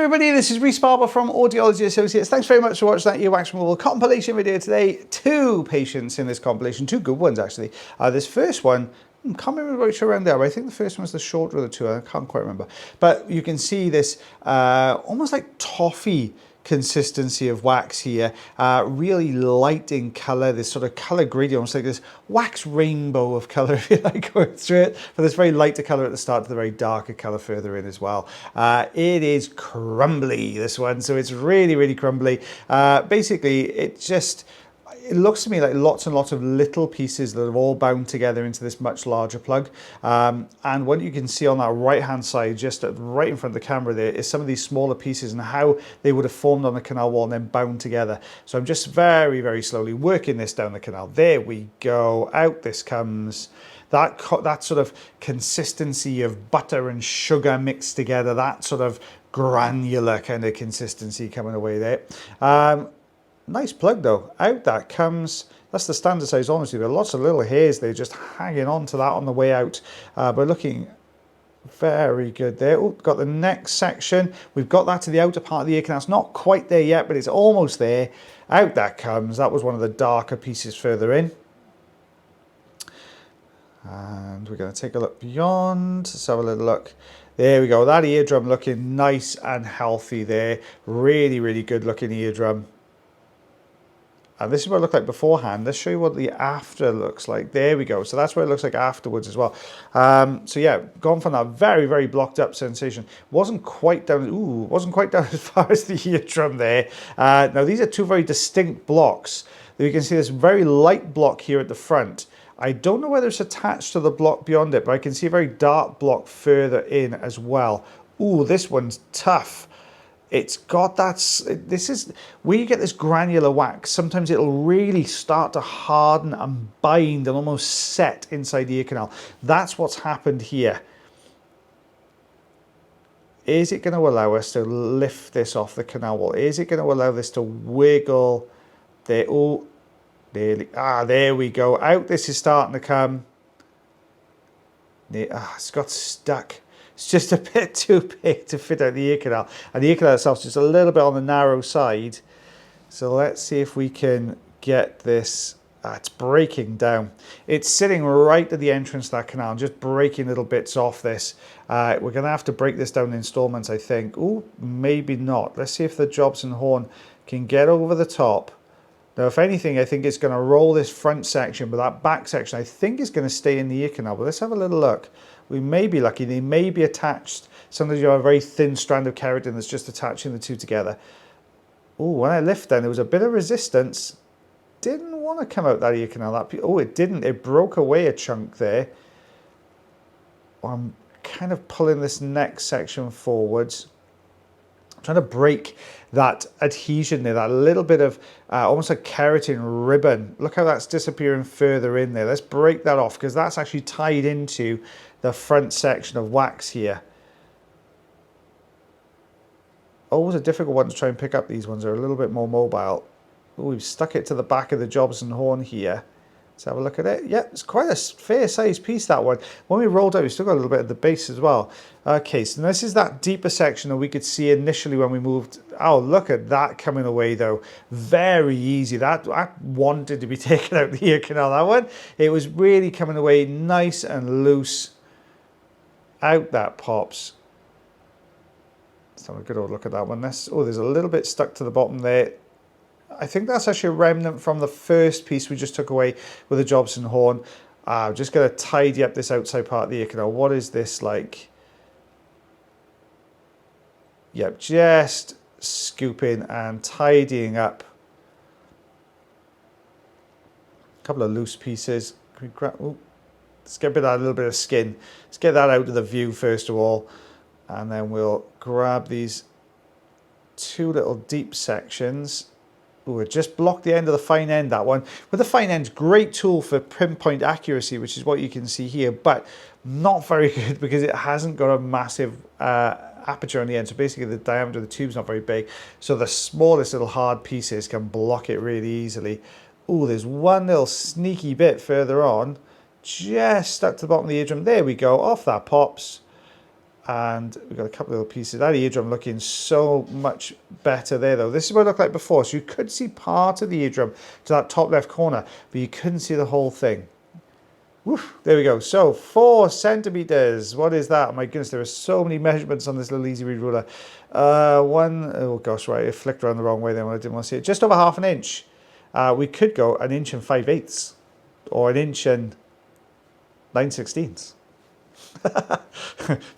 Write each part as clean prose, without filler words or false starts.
everybody, this is Rhys Barber from Audiology Associates. Thanks very much for watching that earwax removal compilation video today. Two patients in this compilation, two good ones actually. This first one, I can't remember which around there, but I think the first one was the shorter of the two, I can't quite remember. But you can see this almost like toffee consistency of wax here, really light in color, this sort of color gradient, almost like this wax rainbow of color, if you like, going through it, but this very lighter color at the start to the very darker color further in as well. It is crumbly, this one, so it's really crumbly. Basically, it looks to me like lots and lots of little pieces that have all bound together into this much larger plug. And what you can see on that right hand side, just right in front of the camera there, is some of these smaller pieces and how they would have formed on the canal wall and then bound together. So I'm just very slowly working this down the canal. There we go, out this comes. That sort of consistency of butter and sugar mixed together, that sort of granular kind of consistency coming away there. Nice plug though, out that comes. That's the standard size, honestly. There are lots of little hairs there just hanging on to that on the way out. But looking very good there. Oh, got the next section. We've got that to the outer part of the ear canal. It's not quite there yet, but it's almost there. Out that comes. That was one of the darker pieces further in. And we're going to take a look beyond. Let's have a little look. There we go. That eardrum looking nice and healthy there. Really good looking eardrum. And this is what it looked like beforehand. Let's show you what the after looks like. There we go. So that's what it looks like afterwards as well. So yeah, gone from that very blocked up sensation. Wasn't quite down. Wasn't quite down as far as the eardrum there. Now these are two very distinct blocks. You can see this very light block here at the front. I don't know whether it's attached to the block beyond it, but I can see a very dark block further in as well. Ooh, this one's tough. It's got that, this is, where you get this granular wax, sometimes it'll really start to harden and bind and almost set inside the ear canal. That's what's happened here. Is it going to allow us to lift this off the canal wall? Is it going to allow this to wiggle? There, oh, there we go. Out this is starting to come. It's got stuck. It's just a bit too big to fit out the ear canal. And the ear canal itself is just a little bit on the narrow side. So let's see if we can get this. It's breaking down. It's sitting right at the entrance to that canal, just breaking little bits off this. We're going to have to break this down in installments, I think. Oh, maybe not. Let's see if the Jobson horn can get over the top. Now, if anything, I think it's going to roll this front section, but that back section, I think, is going to stay in the ear canal. But let's have a little look. We may be lucky. They may be attached. Sometimes you have a very thin strand of keratin that's just attaching the two together. Oh, when I lift then, there was a bit of resistance. Didn't want to come out that ear canal. Oh, it didn't. It broke away a chunk there. I'm kind of pulling this next section forwards. I'm trying to break that adhesion there, that little bit of almost a keratin ribbon. Look how that's disappearing further in there. Let's break that off because that's actually tied into the front section of wax here. Always a difficult one to try and pick up. These ones are a little bit more mobile. Oh, we've stuck it to the back of the Jobson horn here. Let's have a look at it. Yeah, it's quite a fair sized piece, that one. When we rolled out, we still got a little bit at the base as well. Okay, so this is that deeper section that we could see initially when we moved. Oh, look at that coming away though. Very easy. That wanted to be taken out the ear canal, that one. It was really coming away nice and loose. Out that pops. Let's have a good old look at that one. There's a little bit stuck to the bottom there. I think that's actually a remnant from the first piece we just took away with the Jobson horn. I'm just going to tidy up this outside part of the ear canal. What is this like? Yep, just scooping and tidying up. A couple of loose pieces. Can we grab, let's get a little bit of skin. Let's get that out of the view first of all. And then we'll grab these two little deep sections. Ooh, it just blocked the end of the fine end, that one. With the fine end, great tool for pinpoint accuracy, which is what you can see here, but not very good because it hasn't got a massive aperture on the end. So basically the diameter of the tube's not very big. So the smallest little hard pieces can block it really easily. Ooh, there's one little sneaky bit further on, just stuck to the bottom of the eardrum. There we go, off that pops. And we've got a couple of little pieces. That eardrum looking so much better there though. This is what it looked like before. So you could see part of the eardrum to that top left corner, but you couldn't see the whole thing. Woof, there we go. So 4 centimeters. What is that? Oh my goodness, there are so many measurements on this little easy read ruler. Oh gosh, right, it flicked around the wrong way then when I didn't want to see it. Just over ½ inch. We could go 1 inch and 5/8 or 1 inch and 9/16.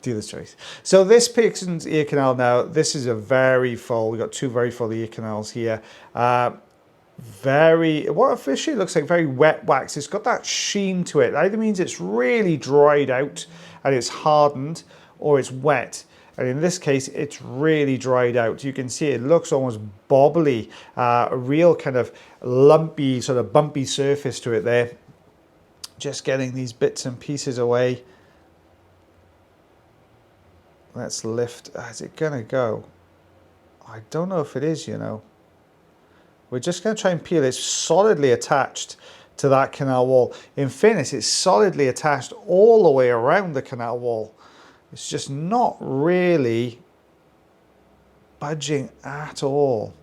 Dealer's choice. So this person's ear canal now, this is a very full, we've got 2 very full ear canals here. What officially looks like very wet wax. It's got that sheen to it. Either means it's really dried out and it's hardened, or it's wet. And in this case, it's really dried out. You can see it looks almost bobbly, a real kind of lumpy, sort of bumpy surface to it there. Just getting these bits and pieces away. Let's lift. Is it gonna go? I don't know if it is, you know. We're just gonna try and peel. It's solidly attached to that canal wall. In fairness, it's solidly attached all the way around the canal wall. It's just not really budging at all.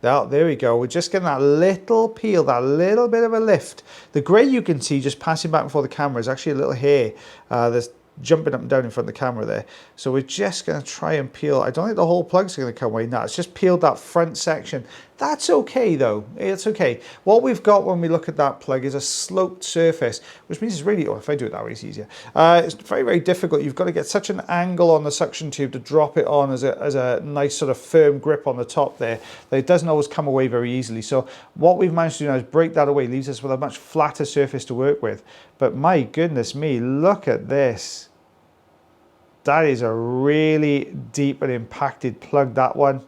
Now, there we go. We're just getting that little peel, that little bit of a lift. The grey you can see just passing back before the camera is actually a little hair that's jumping up and down in front of the camera there. So we're just going to try and peel. I don't think the whole plug's going to come away. No, it's just peeled that front section. That's okay though. It's okay. What we've got when we look at that plug is a sloped surface, which means it's really, if I do it that way, it's easier. It's very, very difficult. You've got to get such an angle on the suction tube to drop it on as a nice sort of firm grip on the top there, that it doesn't always come away very easily. So what we've managed to do now is break that away, leaves us with a much flatter surface to work with. But my goodness me, look at this. That is a really deep and impacted plug, that one.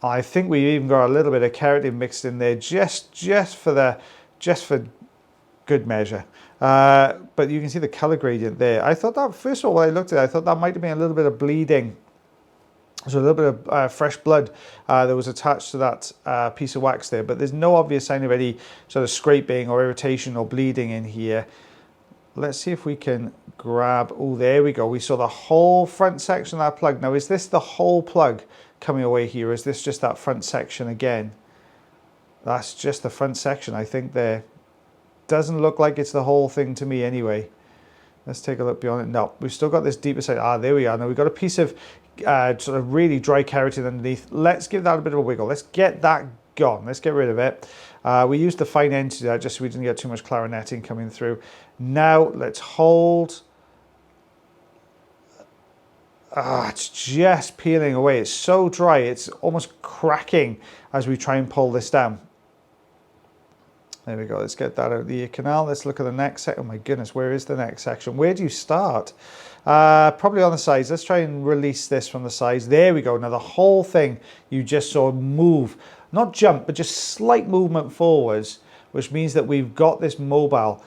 I think we've even got a little bit of keratin mixed in there just for good measure. But you can see the color gradient there. I thought that, first of all, when I looked at it, I thought that might have been a little bit of bleeding. So a little bit of fresh blood that was attached to that piece of wax there, but there's no obvious sign of any sort of scraping or irritation or bleeding in here. Let's see if we can grab, oh, there we go. We saw the whole front section of that plug. Now, is this the whole plug coming away here? Is this just that front section again? That's just the front section, I think there. Doesn't look like it's the whole thing to me anyway. Let's take a look beyond it. No, we've still got this deeper side. Ah, there we are. Now we've got a piece of sort of really dry keratin underneath. Let's give that a bit of a wiggle. Let's get that gone. Let's get rid of it. We used the fine end to do that just so we didn't get too much clarinetting coming through. Now let's hold. It's just peeling away. It's so dry. It's almost cracking as we try and pull this down. There we go. Let's get that out of the ear canal. Let's look at the next section. Oh my goodness, where is the next section? Where do you start? Probably on the sides. Let's try and release this from the sides. There we go. Now the whole thing you just saw move. Not jump, but just slight movement forwards, which means that we've got this mobile.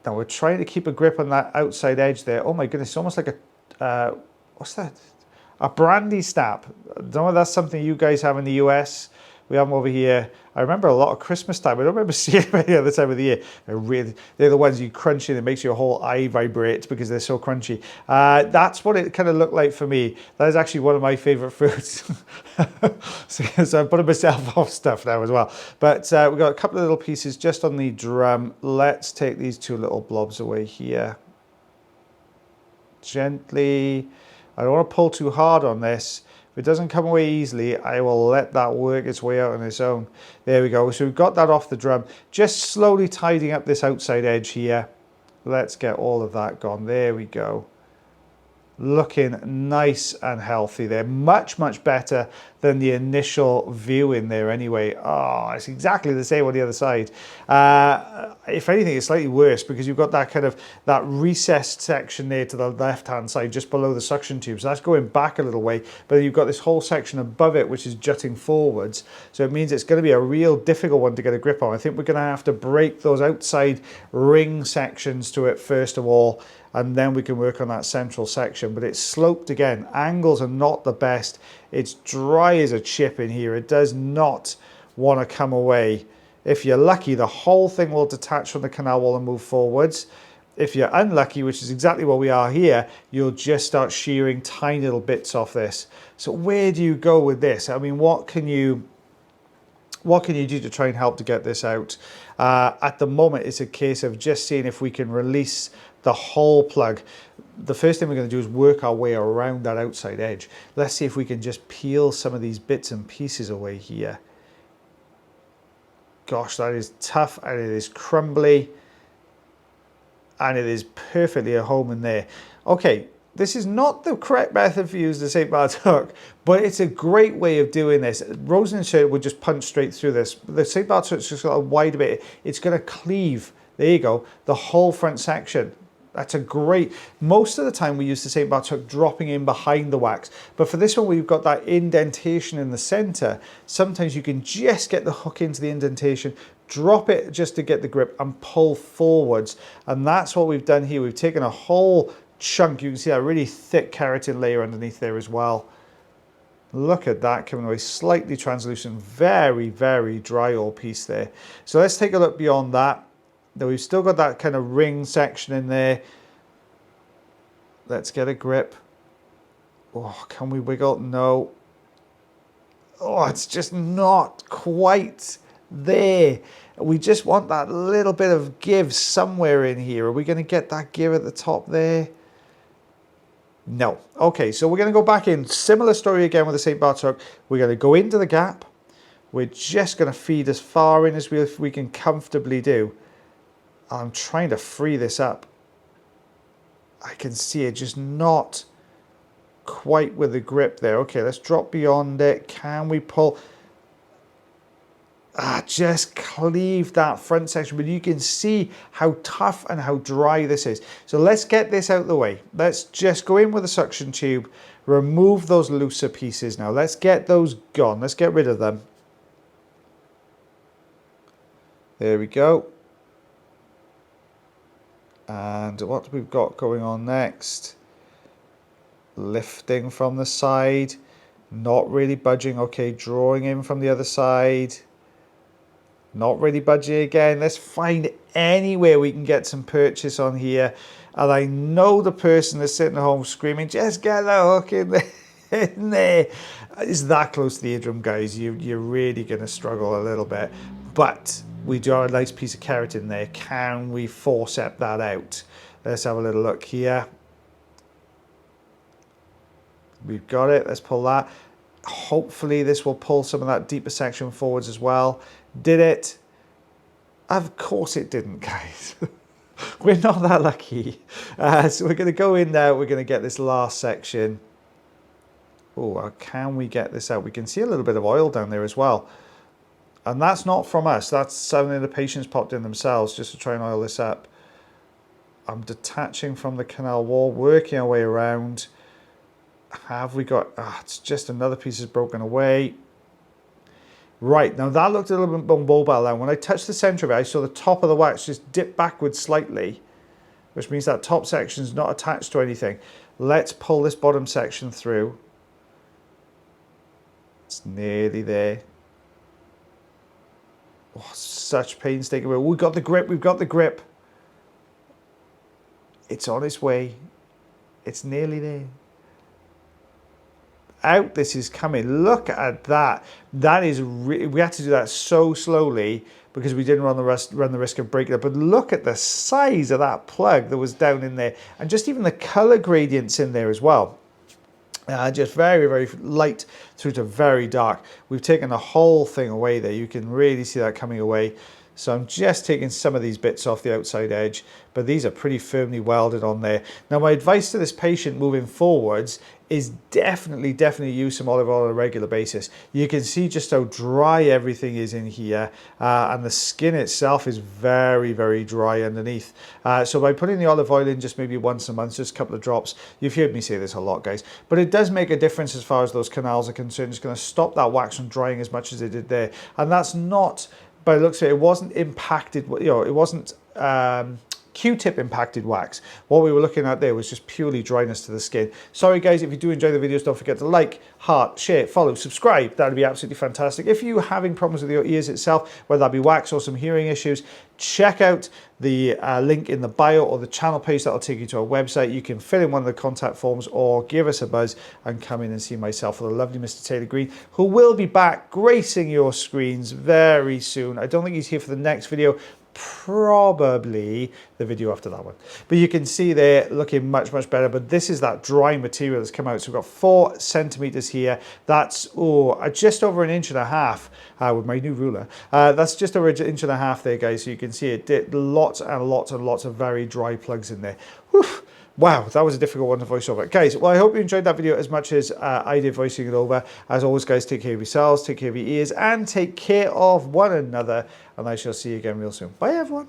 Now we're trying to keep a grip on that outside edge there. Oh my goodness, it's almost like a, what's that? A brandy snap. I don't know if that's something you guys have in the US. We have them over here. I remember a lot of Christmas time. I don't remember seeing them any other time of the year. They're the ones you crunch in. It makes your whole eye vibrate because they're so crunchy. That's what it kind of looked like for me. That is actually one of my favorite foods. So I'm putting myself off stuff now as well. But we've got a couple of little pieces just on the drum. Let's take these 2 little blobs away here. Gently. I don't want to pull too hard on this. If it doesn't come away easily, I will let that work its way out on its own. There we go. So we've got that off the drum. Just slowly tidying up this outside edge here. Let's get all of that gone. There we go. Looking nice and healthy there. Much, much better than the initial view in there anyway. Oh, it's exactly the same on the other side. If anything, it's slightly worse because you've got that kind of, that recessed section there to the left-hand side just below the suction tube. So that's going back a little way, but you've got this whole section above it which is jutting forwards. So it means it's going to be a real difficult one to get a grip on. I think we're going to have to break those outside ring sections to it first of all, and then we can work on that central section. But it's sloped again. Angles are not the best. It's dry as a chip in here. It does not want to come away. If you're lucky, the whole thing will detach from the canal wall and move forwards. If you're unlucky, which is exactly what we are here, you'll just start shearing tiny little bits off this. So where do you go with this? I mean, what can you do to try and help to get this out? At the moment, it's a case of just seeing if we can release the whole plug. The first thing we're going to do is work our way around that outside edge. Let's see if we can just peel some of these bits and pieces away here. Gosh, that is tough, and it is crumbly, and it is perfectly at home in there. Okay, this is not the correct method for use the St. Bart's hook, but it's a great way of doing this. Rosen insert would just punch straight through this. The St. Bart's hook's just got a wide bit. It's going to cleave, there you go, the whole front section. That's a great, most of the time we use the St. Bart's hook dropping in behind the wax, but for this one we've got that indentation in the center. Sometimes you can just get the hook into the indentation, drop it just to get the grip and pull forwards. And that's what we've done here. We've taken a whole chunk, you can see that really thick keratin layer underneath there as well. Look at that coming away, slightly translucent, very, very dry old piece there. So let's take a look beyond that. Now we've still got that kind of ring section in there. Let's get a grip. Oh, can we wiggle? No. Oh, it's just not quite there. We just want that little bit of give somewhere in here. Are we going to get that give at the top there? No. Okay, so we're going to go back in. Similar story again with the St. Bart's hook. We're going to go into the gap. We're just going to feed as far in as we can comfortably do. I'm trying to free this up. I can see it just not quite with the grip there. Okay, let's drop beyond it. Can we pull? Just cleave that front section, but you can see how tough and how dry this is. So let's get this out of the way. Let's just go in with a suction tube, remove those looser pieces now. Let's get those gone. Let's get rid of them. There we go. And what we've got going on next, lifting from the side, not really budging. Okay, drawing in from the other side, not really budging again. Let's find anywhere we can get some purchase on here. And I know the person that's sitting at home screaming, just get the hook in there. In there. It's that close to the eardrum, guys. You're really going to struggle a little bit. But we do have a nice piece of keratin there. Can we forceps that out? Let's have a little look here. We've got it. Let's pull that. Hopefully this will pull some of that deeper section forwards as well. Did it? Of course it didn't, guys. We're not that lucky. So we're going to go in now. We're going to get this last section. Oh, can we get this out? We can see a little bit of oil down there as well. And that's not from us. That's something the patients popped in themselves just to try and oil this up. I'm detaching from the canal wall, working our way around. Have we got... it's just another piece is broken away. Right, now that looked a little bit mobile now. When I touched the center of it, I saw the top of the wax just dip backwards slightly, which means that top section is not attached to anything. Let's pull this bottom section through. It's nearly there. Oh, such painstaking work. We've got the grip, we've got the grip. It's on its way. It's nearly there. Out this is coming. Look at that. That is we had to do that so slowly because we didn't run the risk of breaking it. But look at the size of that plug that was down in there, and just even the color gradients in there as well. Just very, very light through to very dark. We've taken the whole thing away there. You can really see that coming away. So I'm just taking some of these bits off the outside edge, but these are pretty firmly welded on there. Now my advice to this patient moving forwards is definitely use some olive oil on a regular basis. You can see just how dry everything is in here, and the skin itself is very, very dry underneath. So by putting the olive oil in just maybe once a month, just a couple of drops, you've heard me say this a lot, guys, but it does make a difference as far as those canals are concerned. It's going to stop that wax from drying as much as it did there, and that's not, by the looks of it, it wasn't impacted, you know, it wasn't Q-tip impacted wax. What we were looking at there was just purely dryness to the skin. Sorry guys, if you do enjoy the videos, don't forget to like, heart, share, follow, subscribe. That would be absolutely fantastic. If you're having problems with your ears itself, whether that be wax or some hearing issues, check out the link in the bio or the channel page. That'll take you to our website. You can fill in one of the contact forms or give us a buzz and come in and see myself or the lovely Mr. Taylor Green, who will be back gracing your screens very soon. I don't think he's here for the next video, probably the video after that one, but you can see there looking much better. But this is that dry material that's come out. So we've got 4 centimeters here. That's just over 1.5 inches with my new ruler. That's just over 1.5 inches there, guys. So you can see it did lots and lots of very dry plugs in there. Whew. Wow, that was a difficult one to voice over. Guys, well, I hope you enjoyed that video as much as I did voicing it over. As always, guys, take care of yourselves, take care of your ears, and take care of one another. And I shall see you again real soon. Bye, everyone.